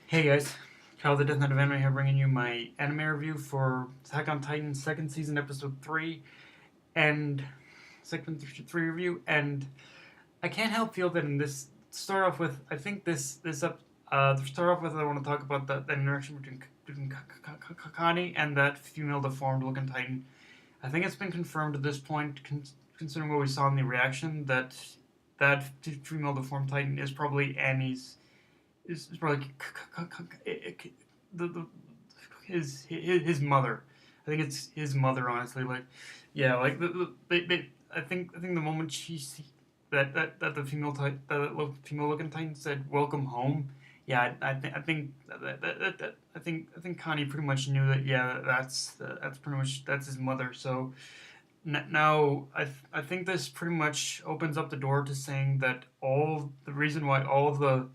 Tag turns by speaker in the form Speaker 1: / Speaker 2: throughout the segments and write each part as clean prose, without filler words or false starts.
Speaker 1: Hey guys, Kyle the Death Knight of Anime here, bringing you my anime review for Attack on Titan second season episode 3 and second 3 review. And I can't help feel that in this start off with, I think this up to start off with, I want to talk about the interaction between Kakani and that female deformed looking Titan. I think it's been confirmed at this point, considering what we saw in the reaction, that that female deformed Titan is probably Annie's is probably the his mother. I think it's his mother, honestly. Like, yeah, like I think the moment that the female looking Titan said "Welcome home," yeah, I think Connie pretty much knew that. Yeah, that's pretty much that's his mother. So now I think this pretty much opens up the door to saying that all the reason why all the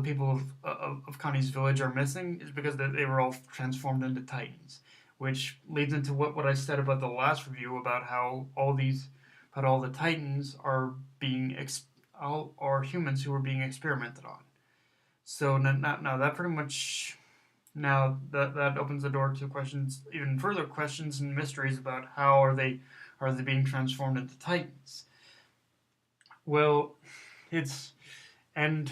Speaker 1: people of Connie's village are missing is because they were all transformed into titans, which leads into what I said about the last review about how all the titans are being all are humans who are being experimented on. So now that pretty much now that opens the door to questions, even further questions and mysteries about how are they being transformed into titans. Well, it's and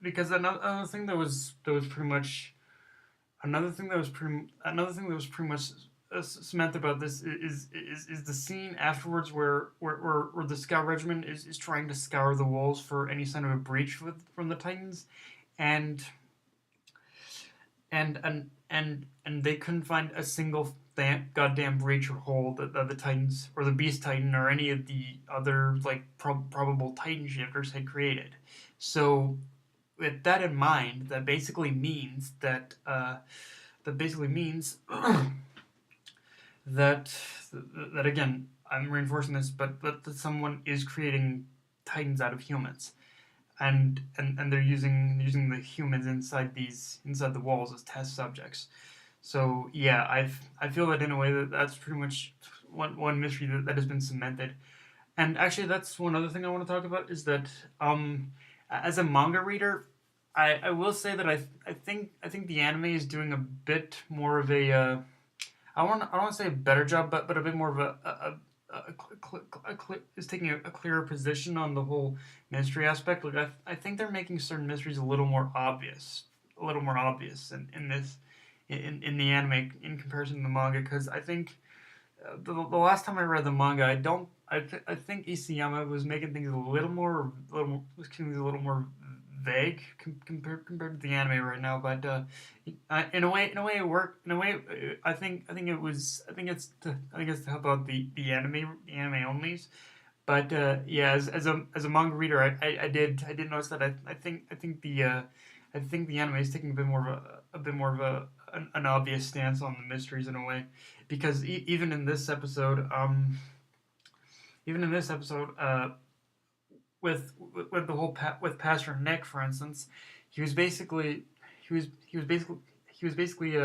Speaker 1: because another thing that was pretty much another thing that was pretty much cement about this is the scene afterwards where the scout regiment is trying to scour the walls for any sign of a breach from the Titans, and and they couldn't find a single goddamn breach or hole that the Titans or the Beast Titan or any of the other like probable Titan shifters had created. So with that in mind, that basically means that that again, I'm reinforcing this, but that someone is creating Titans out of humans, and they're using the humans inside the walls as test subjects. So yeah, I feel that in a way that's pretty much one mystery that has been cemented. And actually, that's one other thing I want to talk about is that as a manga reader, I will say that I think the anime is doing a bit more of a I don't want to say a better job, but a bit more of is taking a clearer position on the whole mystery aspect. Like I think they're making certain mysteries a little more obvious in this in the anime in comparison to the manga. Because I think the last time I read the manga, I think Isayama was making things a little more vague compared to the anime right now. But in a way it worked. In a way, I think it was I think it's to help out the anime onlys. But yeah, as a manga reader, I did notice that I think the anime is taking a bit more of an obvious stance on the mysteries in a way, because even in this episode, with the whole with Pastor Nick, for instance, he was basically he was basically he was basically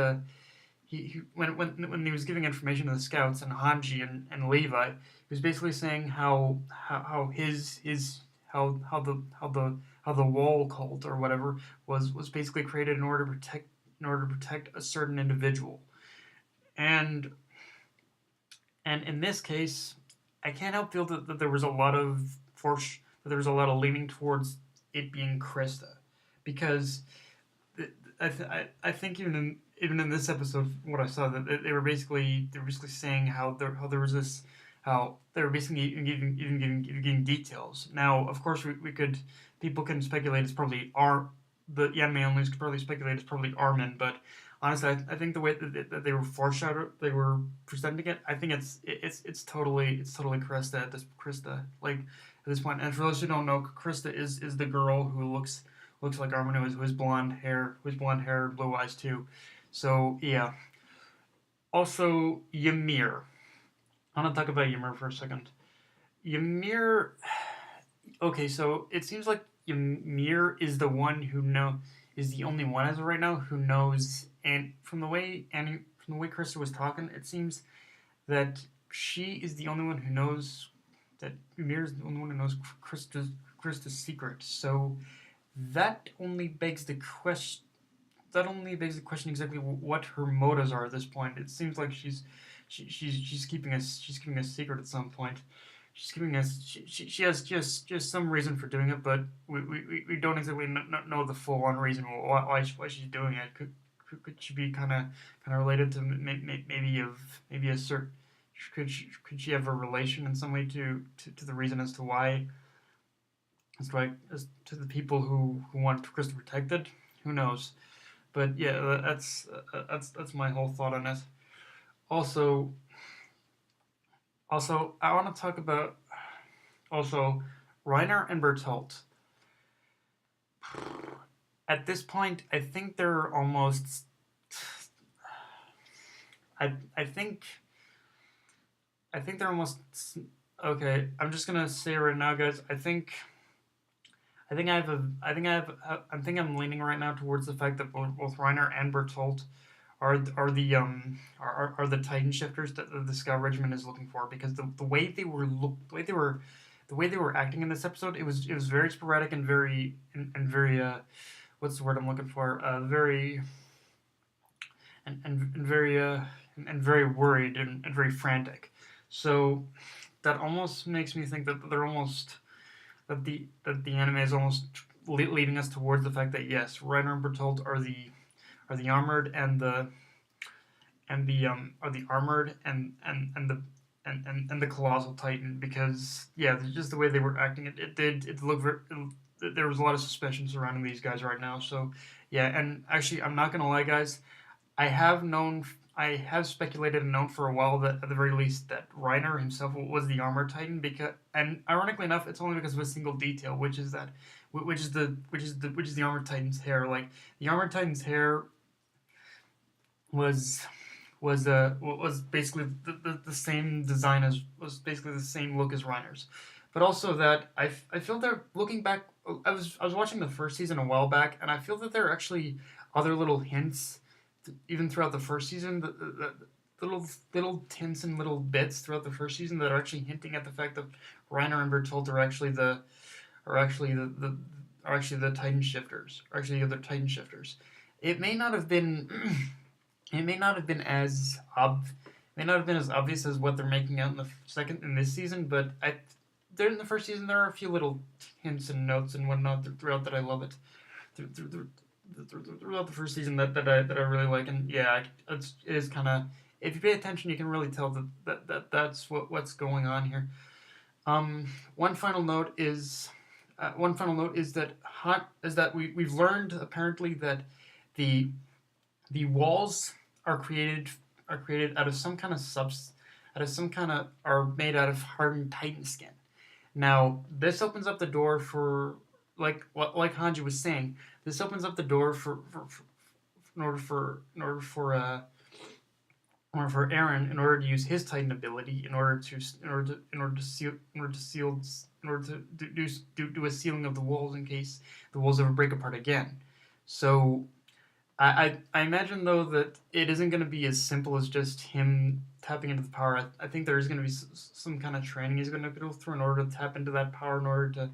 Speaker 1: he when he was giving information to the scouts and Hanji and Levi, he was basically saying how his how the wall cult or whatever was basically created in order to protect a certain individual. And in this case, I can't help feel that there was a lot of force that there was a lot of leaning towards it being Krista, because I think even in this episode, what I saw, that they were basically saying how there was this how they were basically even giving details. Now, of course, we could people can speculate it's probably the anime only could probably speculate it's probably Armin, but honestly, I think the way that they were they were presenting it, I think it's totally Krista at this Krista like at this point. And for those who don't know, Krista is the girl who looks like Armin, who has blonde hair, blue eyes too. So yeah. Also, Ymir. I want to talk about Ymir for a second. Ymir. Okay, so it seems like Ymir is the one who is the only one as of right now who knows. And from the way Krista was talking, it seems that she is the only one who knows that Ymir is the only one who knows Krista's secret. So that only begs the question. That only begs the question exactly what her motives are at this point. It seems like she's keeping a secret at some point. She's giving us she has just some reason for doing it, but we don't exactly know the full on reason why she's doing it. Could she be kind of related to maybe a certain could she have a relation in some way to the reason as to why as to the people who want Chris protected? Who knows? But yeah, that's my whole thought on it. Also, I want to talk about also Reiner and Bertolt. At this point, I think they're almost. I think they're almost okay. I'm just gonna say right now, guys. I think I'm leaning right now towards the fact that both Reiner and Bertolt are the Titan shifters that the Scout Regiment is looking for, because the way they were the way they were acting in this episode, it was very sporadic and very what's the word I'm looking for, very and very and very worried and very frantic. So that almost makes me think that they're almost that the anime is almost leading us towards the fact that yes, Reiner and Bertolt are the armored are the armored and the colossal titan, because yeah, just the way they were acting, it looked very, there was a lot of suspicion surrounding these guys right now. So yeah, and actually, I'm not gonna lie, guys. I have known, I have speculated and known for a while that at the very least that Reiner himself was the armor titan, because, and ironically enough, it's only because of a single detail, which is that, which is the armor titan's hair. Like the armor titan's hair was was basically the same design as was basically the same look as Reiner's, but also that I feel that looking back, I was watching the first season a while back, and I feel that there are actually other little hints, even throughout the first season, the little hints and little bits throughout the first season that are actually hinting at the fact that Reiner and Bertolt are actually the are actually the Titan shifters, are actually the other Titan shifters. It may not have been it may not have been as may not have been as obvious as what they're making out in the second in this season, but there in the first season there are a few little hints and notes and whatnot throughout that I love it. Throughout the first season that I really like, and yeah, it is kind of, if you pay attention, you can really tell that's what's going on here. One final note is that we've learned apparently that the the walls are created out of some kind of are made out of hardened titan skin. Now this opens up the door for, like Hanji was saying, this opens up the door for in order for Aaron, in order to use his Titan ability, in order to do a sealing of the walls in case the walls ever break apart again. So I imagine though that it isn't going to be as simple as just him tapping into the power. I think there is going to be some kind of training he's going to go through in order to tap into that power, in order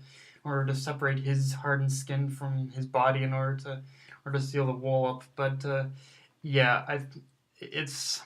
Speaker 1: to separate his hardened skin from his body, in order to seal the wall up. But yeah, it's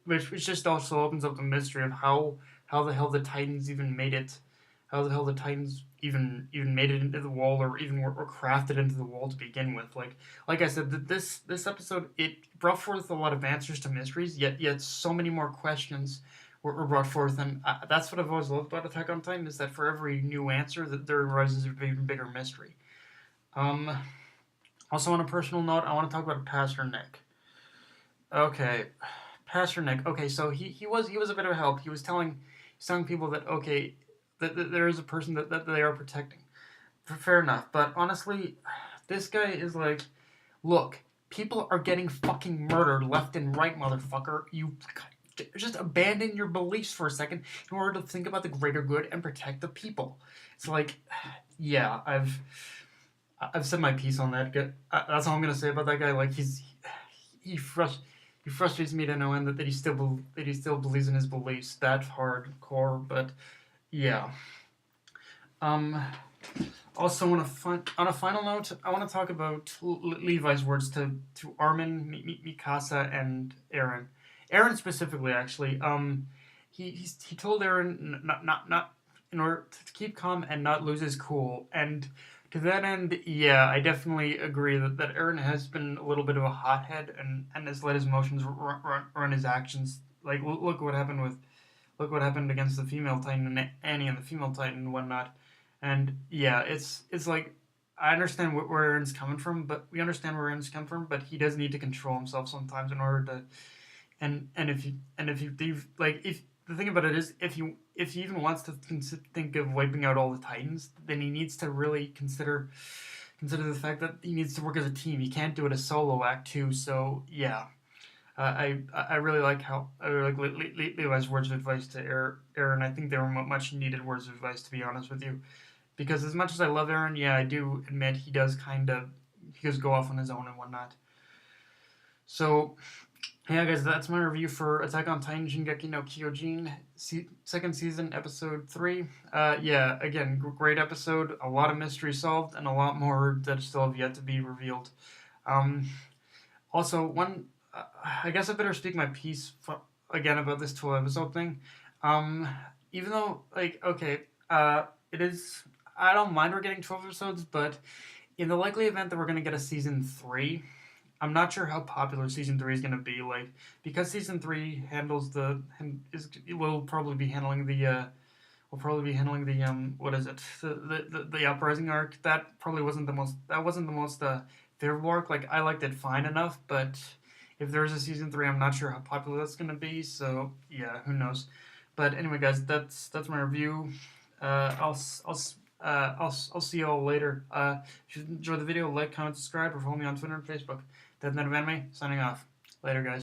Speaker 1: which just also opens up the mystery of how the hell the Titans even made it, how the hell the Titans even made it into the wall, or even were crafted into the wall to begin with. Like I said, this episode, it brought forth a lot of answers to mysteries, yet so many more questions were brought forth, and that's what I've always loved about Attack on Titan, is that for every new answer, that there arises an even bigger mystery. Um, Also, on a personal note, I want to talk about Pastor Nick. Okay, Pastor Nick. Okay, so he was a bit of a help. He's telling people that okay, that there is a person that they are protecting. Fair enough, but honestly, this guy is like, look, people are getting fucking murdered left and right, motherfucker. You just abandon your beliefs for a second in order to think about the greater good and protect the people. It's like, yeah, I've said my piece on that. That's all I'm gonna say about that guy. Like he frustrates me to no end that he still believes in his beliefs that hardcore. But yeah. Um. Also, on a final note, I want to talk about Levi's words to Armin, Mikasa, and Aaron. Aaron specifically, actually. He told Aaron not in order to keep calm and not lose his cool. And to that end, yeah, I definitely agree that Aaron has been a little bit of a hothead and has let his emotions run his actions. Like look what happened against the female Titan and Annie and the female Titan and whatnot. And yeah, it's like I understand where Aaron's coming from, but we understand where Aaron's coming from, but he does need to control himself sometimes in order to. And if you like if the thing about it is if he even wants to think of wiping out all the Titans, then he needs to really consider the fact that he needs to work as a team. He can't do it a solo act too. So yeah, I really like how I really like Levi's words of advice to Aaron. I think they were much needed words of advice, to be honest with you. Because as much as I love Aaron, yeah, I do admit he does go off on his own and whatnot. So yeah, guys, that's my review for Attack on Titan Shingeki no Kyojin, second season, episode 3. Yeah, again, great episode, a lot of mystery solved, and a lot more that still have yet to be revealed. Um, Also, I guess I better speak my piece again about this 12 episode thing. Um, Even though, like, okay, it is, I don't mind we're getting 12 episodes, but in the likely event that we're going to get a season 3, I'm not sure how popular season 3 is going to be. Like, because season 3 handles will probably be handling what is it, the uprising arc. That wasn't the most favorable arc. Like, I liked it fine enough, but if there's a season 3, I'm not sure how popular that's gonna be. So yeah, who knows. But anyway, guys, that's my review. I'll see you all later. If you enjoyed the video, like, comment, subscribe, or follow me on Twitter and Facebook. Death Night of Anime, signing off. Later, guys.